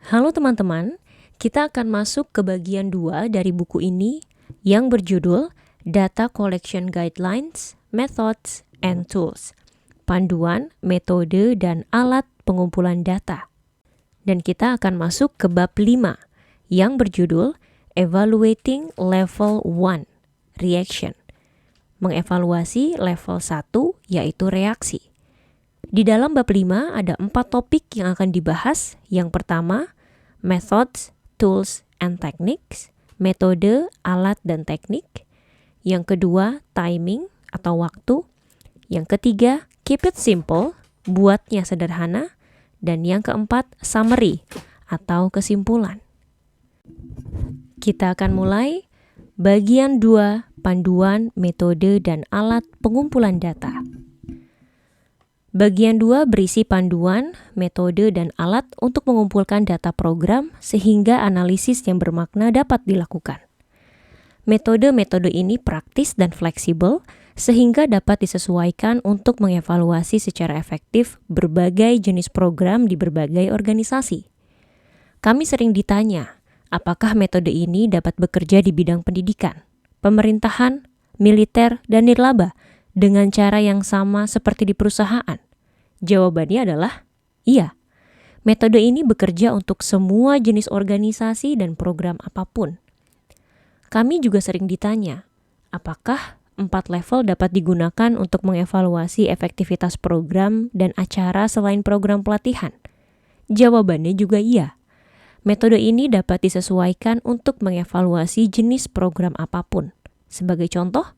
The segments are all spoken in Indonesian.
Halo teman-teman, kita akan masuk ke bagian 2 dari buku ini yang berjudul Data Collection Guidelines, Methods, and Tools. Panduan, metode, dan alat pengumpulan data. Dan kita akan masuk ke bab 5 yang berjudul Evaluating Level 1, Reaction. Mengevaluasi level 1 yaitu reaksi. Di dalam bab 5 ada 4 topik yang akan dibahas. Yang pertama, methods, tools, and techniques, metode, alat, dan teknik. Yang kedua, timing atau waktu. Yang ketiga, keep it simple, buatnya sederhana. Dan yang keempat, summary atau kesimpulan. Kita akan mulai bagian 2, panduan, metode, dan alat pengumpulan data. Bagian 2 berisi panduan, metode, dan alat untuk mengumpulkan data program sehingga analisis yang bermakna dapat dilakukan. Metode-metode ini praktis dan fleksibel sehingga dapat disesuaikan untuk mengevaluasi secara efektif berbagai jenis program di berbagai organisasi. Kami sering ditanya, apakah metode ini dapat bekerja di bidang pendidikan, pemerintahan, militer, dan nirlaba dengan cara yang sama seperti di perusahaan? Jawabannya adalah iya. Metode ini bekerja untuk semua jenis organisasi dan program apapun. Kami juga sering ditanya, apakah 4 level dapat digunakan untuk mengevaluasi efektivitas program dan acara selain program pelatihan? Jawabannya juga iya. Metode ini dapat disesuaikan untuk mengevaluasi jenis program apapun. Sebagai contoh,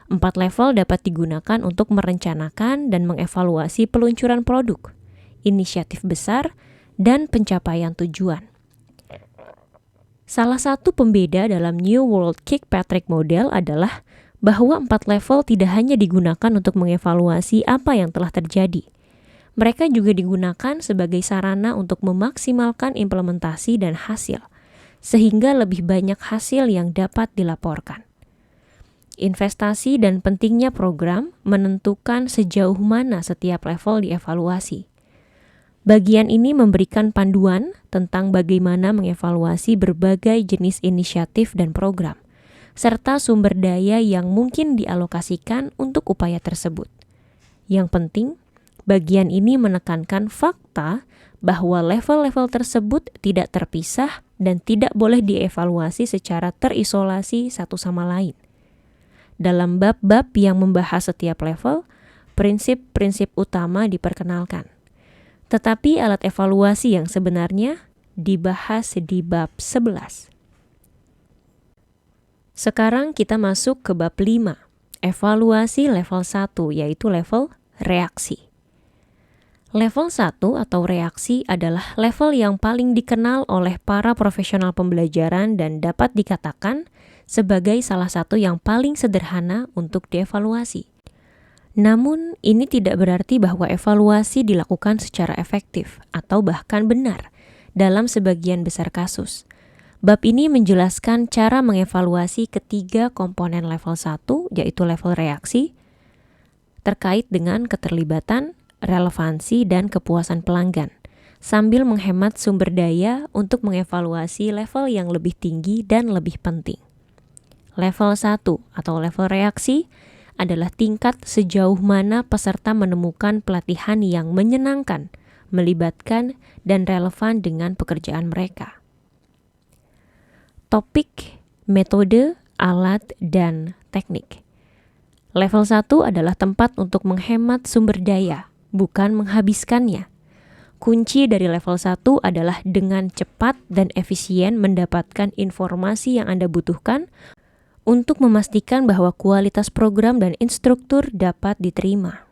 4 level dapat digunakan untuk merencanakan dan mengevaluasi peluncuran produk, inisiatif besar, dan pencapaian tujuan. Salah satu pembeda dalam New World Kirkpatrick Model adalah bahwa 4 level tidak hanya digunakan untuk mengevaluasi apa yang telah terjadi. Mereka juga digunakan sebagai sarana untuk memaksimalkan implementasi dan hasil, sehingga lebih banyak hasil yang dapat dilaporkan. Investasi dan pentingnya program menentukan sejauh mana setiap level dievaluasi. Bagian ini memberikan panduan tentang bagaimana mengevaluasi berbagai jenis inisiatif dan program, serta sumber daya yang mungkin dialokasikan untuk upaya tersebut. Yang penting, bagian ini menekankan fakta bahwa level-level tersebut tidak terpisah dan tidak boleh dievaluasi secara terisolasi satu sama lain. Dalam bab-bab yang membahas setiap level, prinsip-prinsip utama diperkenalkan. Tetapi alat evaluasi yang sebenarnya dibahas di bab 11. Sekarang kita masuk ke bab 5, evaluasi level 1, yaitu level reaksi. Level 1 atau reaksi adalah level yang paling dikenal oleh para profesional pembelajaran dan dapat dikatakan sebagai salah satu yang paling sederhana untuk dievaluasi. Namun, ini tidak berarti bahwa evaluasi dilakukan secara efektif atau bahkan benar dalam sebagian besar kasus. Bab ini menjelaskan cara mengevaluasi ketiga komponen level 1, yaitu level reaksi, terkait dengan keterlibatan, relevansi, dan kepuasan pelanggan, sambil menghemat sumber daya untuk mengevaluasi level yang lebih tinggi dan lebih penting. Level 1 atau level reaksi adalah tingkat sejauh mana peserta menemukan pelatihan yang menyenangkan, melibatkan, dan relevan dengan pekerjaan mereka. Topik, metode, alat, dan teknik. Level 1 adalah tempat untuk menghemat sumber daya, bukan menghabiskannya. Kunci dari level 1 adalah dengan cepat dan efisien mendapatkan informasi yang Anda butuhkan untuk memastikan bahwa kualitas program dan instruktur dapat diterima.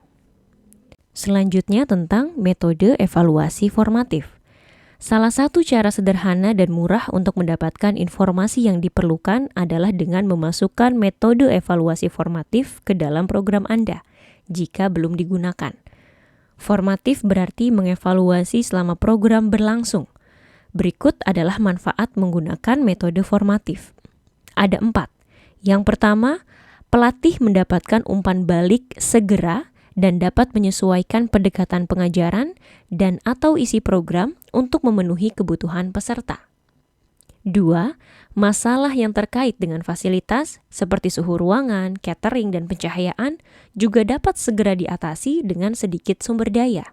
Selanjutnya tentang metode evaluasi formatif. Salah satu cara sederhana dan murah untuk mendapatkan informasi yang diperlukan adalah dengan memasukkan metode evaluasi formatif ke dalam program Anda, jika belum digunakan. Formatif berarti mengevaluasi selama program berlangsung. Berikut adalah manfaat menggunakan metode formatif. Ada 4. Yang pertama, pelatih mendapatkan umpan balik segera dan dapat menyesuaikan pendekatan pengajaran dan atau isi program untuk memenuhi kebutuhan peserta. 2. Masalah yang terkait dengan fasilitas seperti suhu ruangan, catering, dan pencahayaan juga dapat segera diatasi dengan sedikit sumber daya.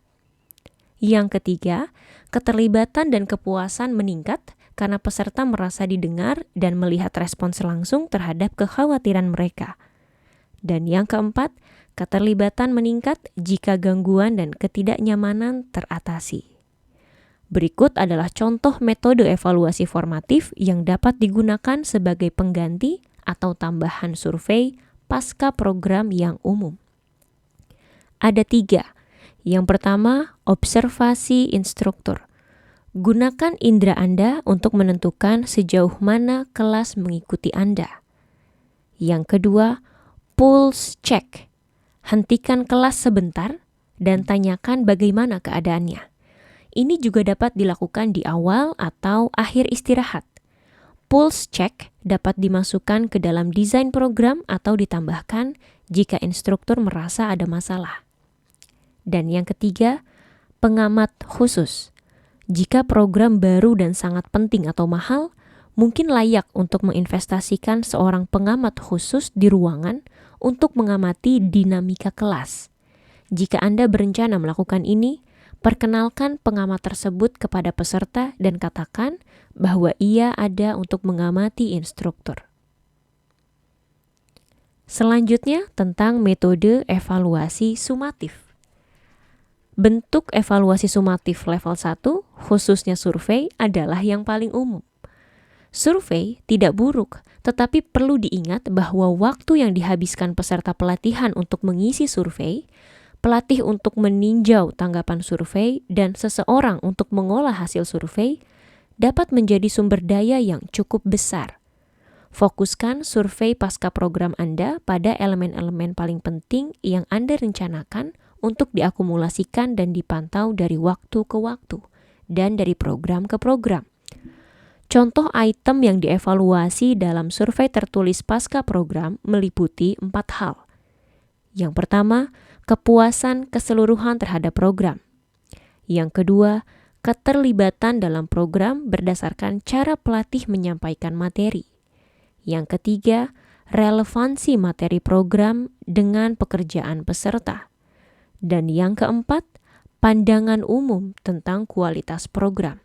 Yang ketiga, keterlibatan dan kepuasan meningkat karena peserta merasa didengar dan melihat respons langsung terhadap kekhawatiran mereka. Dan yang keempat, keterlibatan meningkat jika gangguan dan ketidaknyamanan teratasi. Berikut adalah contoh metode evaluasi formatif yang dapat digunakan sebagai pengganti atau tambahan survei pasca program yang umum. Ada 3. Yang pertama, observasi instruktur. Gunakan indera Anda untuk menentukan sejauh mana kelas mengikuti Anda. Yang kedua, pulse check. Hentikan kelas sebentar dan tanyakan bagaimana keadaannya. Ini juga dapat dilakukan di awal atau akhir istirahat. Pulse check dapat dimasukkan ke dalam desain program atau ditambahkan jika instruktur merasa ada masalah. Dan yang ketiga, pengamat khusus. Jika program baru dan sangat penting atau mahal, mungkin layak untuk menginvestasikan seorang pengamat khusus di ruangan untuk mengamati dinamika kelas. Jika Anda berencana melakukan ini, perkenalkan pengamat tersebut kepada peserta dan katakan bahwa ia ada untuk mengamati instruktur. Selanjutnya tentang metode evaluasi sumatif. Bentuk evaluasi sumatif level 1, khususnya survei, adalah yang paling umum. Survei tidak buruk, tetapi perlu diingat bahwa waktu yang dihabiskan peserta pelatihan untuk mengisi survei, pelatih untuk meninjau tanggapan survei, dan seseorang untuk mengolah hasil survei dapat menjadi sumber daya yang cukup besar. Fokuskan survei pasca program Anda pada elemen-elemen paling penting yang Anda rencanakan untuk diakumulasikan dan dipantau dari waktu ke waktu dan dari program ke program. Contoh item yang dievaluasi dalam survei tertulis pasca program meliputi 4 hal. Yang pertama, kepuasan keseluruhan terhadap program. Yang kedua, keterlibatan dalam program berdasarkan cara pelatih menyampaikan materi. Yang ketiga, relevansi materi program dengan pekerjaan peserta. Dan yang keempat, pandangan umum tentang kualitas program.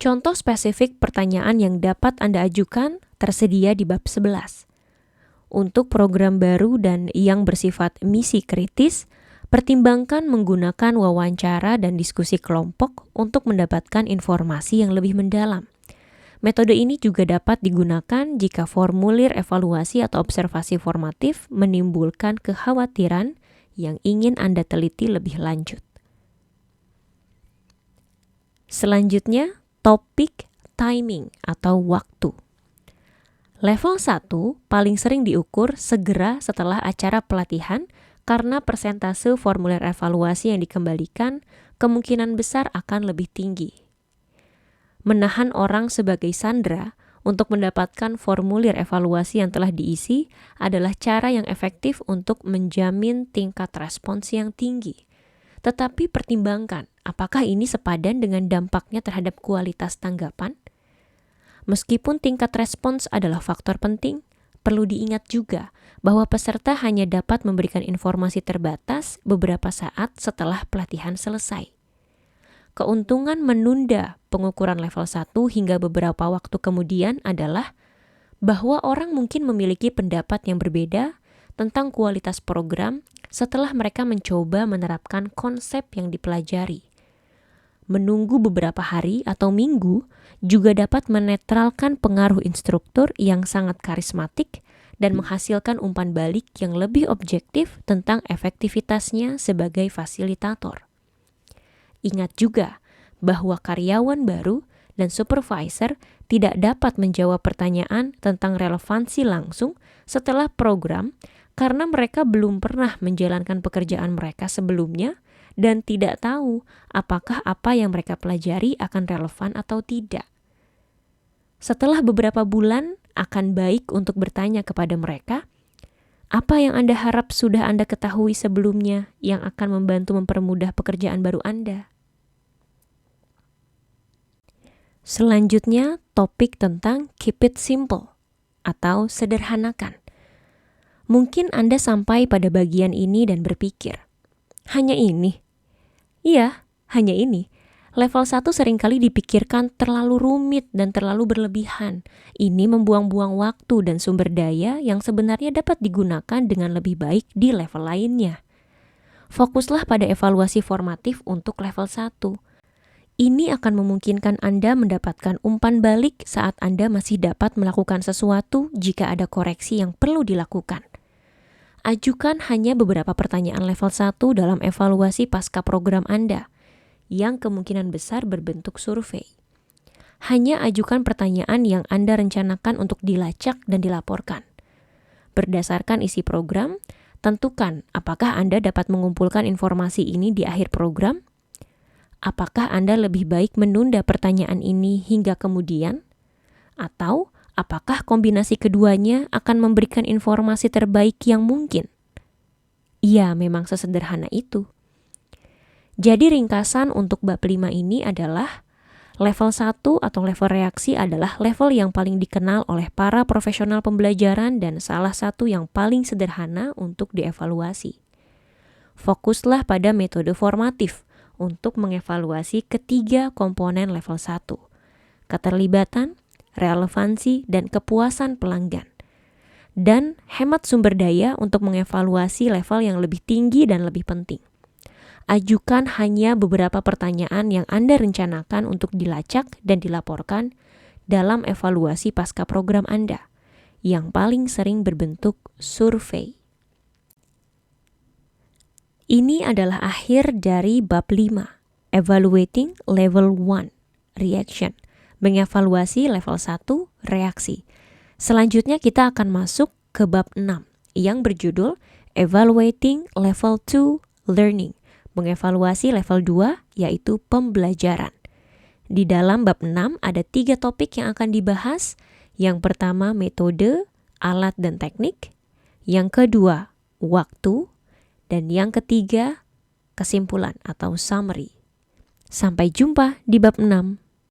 Contoh spesifik pertanyaan yang dapat Anda ajukan tersedia di bab 11. Untuk program baru dan yang bersifat misi kritis, pertimbangkan menggunakan wawancara dan diskusi kelompok untuk mendapatkan informasi yang lebih mendalam. Metode ini juga dapat digunakan jika formulir evaluasi atau observasi formatif menimbulkan kekhawatiran yang ingin Anda teliti lebih lanjut. Selanjutnya, topik timing atau waktu. Level 1 paling sering diukur segera setelah acara pelatihan karena persentase formulir evaluasi yang dikembalikan kemungkinan besar akan lebih tinggi. Menahan orang sebagai sandera untuk mendapatkan formulir evaluasi yang telah diisi adalah cara yang efektif untuk menjamin tingkat respons yang tinggi. Tetapi pertimbangkan, apakah ini sepadan dengan dampaknya terhadap kualitas tanggapan? Meskipun tingkat respons adalah faktor penting, perlu diingat juga bahwa peserta hanya dapat memberikan informasi terbatas beberapa saat setelah pelatihan selesai. Keuntungan menunda pengukuran level 1 hingga beberapa waktu kemudian adalah bahwa orang mungkin memiliki pendapat yang berbeda tentang kualitas program setelah mereka mencoba menerapkan konsep yang dipelajari. Menunggu beberapa hari atau minggu juga dapat menetralkan pengaruh instruktur yang sangat karismatik dan menghasilkan umpan balik yang lebih objektif tentang efektivitasnya sebagai fasilitator. Ingat juga bahwa karyawan baru dan supervisor tidak dapat menjawab pertanyaan tentang relevansi langsung setelah program karena mereka belum pernah menjalankan pekerjaan mereka sebelumnya dan tidak tahu apakah apa yang mereka pelajari akan relevan atau tidak. Setelah beberapa bulan, akan baik untuk bertanya kepada mereka, Apa yang Anda harap sudah Anda ketahui sebelumnya yang akan membantu mempermudah pekerjaan baru Anda? Selanjutnya, topik tentang keep it simple atau sederhanakan. Mungkin Anda sampai pada bagian ini dan berpikir, hanya ini? Iya, hanya ini. Level 1 seringkali dipikirkan terlalu rumit dan terlalu berlebihan. Ini membuang-buang waktu dan sumber daya yang sebenarnya dapat digunakan dengan lebih baik di level lainnya. Fokuslah pada evaluasi formatif untuk level 1. Ini akan memungkinkan Anda mendapatkan umpan balik saat Anda masih dapat melakukan sesuatu jika ada koreksi yang perlu dilakukan. Ajukan hanya beberapa pertanyaan level 1 dalam evaluasi pasca program Anda, yang kemungkinan besar berbentuk survei. Hanya ajukan pertanyaan yang Anda rencanakan untuk dilacak dan dilaporkan. Berdasarkan isi program, tentukan apakah Anda dapat mengumpulkan informasi ini di akhir program. Apakah Anda lebih baik menunda pertanyaan ini hingga kemudian? Atau apakah kombinasi keduanya akan memberikan informasi terbaik yang mungkin? Iya, memang sesederhana itu. Jadi ringkasan untuk bab 5 ini adalah level 1 atau level reaksi adalah level yang paling dikenal oleh para profesional pembelajaran dan salah satu yang paling sederhana untuk dievaluasi. Fokuslah pada metode formatif untuk mengevaluasi ketiga komponen level 1, keterlibatan, relevansi, dan kepuasan pelanggan. Dan hemat sumber daya untuk mengevaluasi level yang lebih tinggi dan lebih penting. Ajukan hanya beberapa pertanyaan yang Anda rencanakan untuk dilacak dan dilaporkan dalam evaluasi pasca program Anda, yang paling sering berbentuk survei. Ini adalah akhir dari bab 5, Evaluating Level 1, Reaction, mengevaluasi level 1, reaksi. Selanjutnya kita akan masuk ke bab 6, yang berjudul Evaluating Level 2, Learning, mengevaluasi level 2 yaitu pembelajaran. Di dalam bab 6 ada 3 topik yang akan dibahas. Yang pertama metode, alat dan teknik. Yang kedua waktu. Dan yang ketiga kesimpulan atau summary. Sampai jumpa di bab 6.